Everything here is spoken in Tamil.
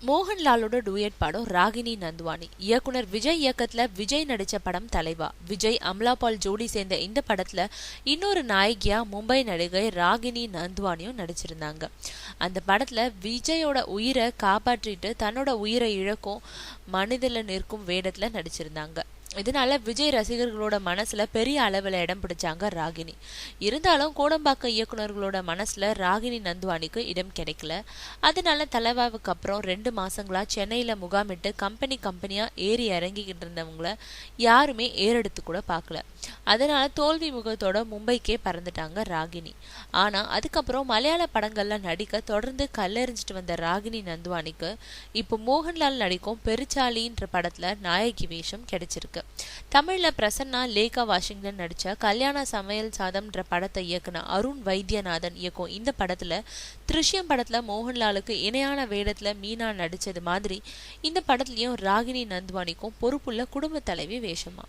மோகன்லாலோட டூயட் படம் ராகினி நந்த்வானி. இயக்குனர் விஜய் இயக்கத்துல விஜய் நடிச்ச படம் தலைவா. விஜய் அமலா பால் ஜோடி சேர்ந்த இந்த படத்துல இன்னொரு நாயகியா மும்பை நடிகை ராகினி நந்த்வானியும் நடிச்சிருந்தாங்க. அந்த படத்துல விஜயோட உயிரை காப்பாற்றிட்டு தன்னோட உயிரை இழக்கும் மனிதல நிற்கும் வேடத்துல நடிச்சிருந்தாங்க. இதனால விஜய் ரசிகர்களோட மனசுல பெரிய அளவுல இடம் பிடிச்சாங்க ராகினி. இருந்தாலும் கோடம்பாக்க இயக்குனர்களோட மனசுல ராகினி நந்த்வானிக்கு இடம் கிடைக்கல. அதனால தலைவாவுக்கு அப்புறம் 2 மாசங்களா சென்னையில முகாமிட்டு கம்பெனியா ஏறி இறங்கிக்கிட்டு இருந்தவங்கள யாருமே ஏறெடுத்து கூட பார்க்கல. அதனால தோல்வி முகத்தோட மும்பைக்கே பறந்துட்டாங்க ராகினி. ஆனா அதுக்கப்புறம் மலையாள படங்கள்ல நடிக்க தொடர்ந்து கல்லெறிஞ்சிட்டு வந்த ராகினி நந்த்வானிக்கு இப்போ மோகன்லால் நடிக்கும் பெருச்சாலின்ற படத்துல நாயகி வேஷம் கிடைச்சிருக்கு. தமிழ்ல பிரசன்னா லேகா வாஷிங்டன் நடிச்ச கல்யாண சமையல் சாதம்ன்ற படத்தை இயக்குன அருண் வைத்தியநாதன் இயக்கும் இந்த படத்துல திருஷ்யம் படத்துல மோகன்லாலுக்கு இணையான வேடத்துல மீனா நடிச்சது மாதிரி இந்த படத்துலயும் ராகினி நந்த்வானிக்கும் பொறுப்புள்ள குடும்ப தலைவி வேஷமா.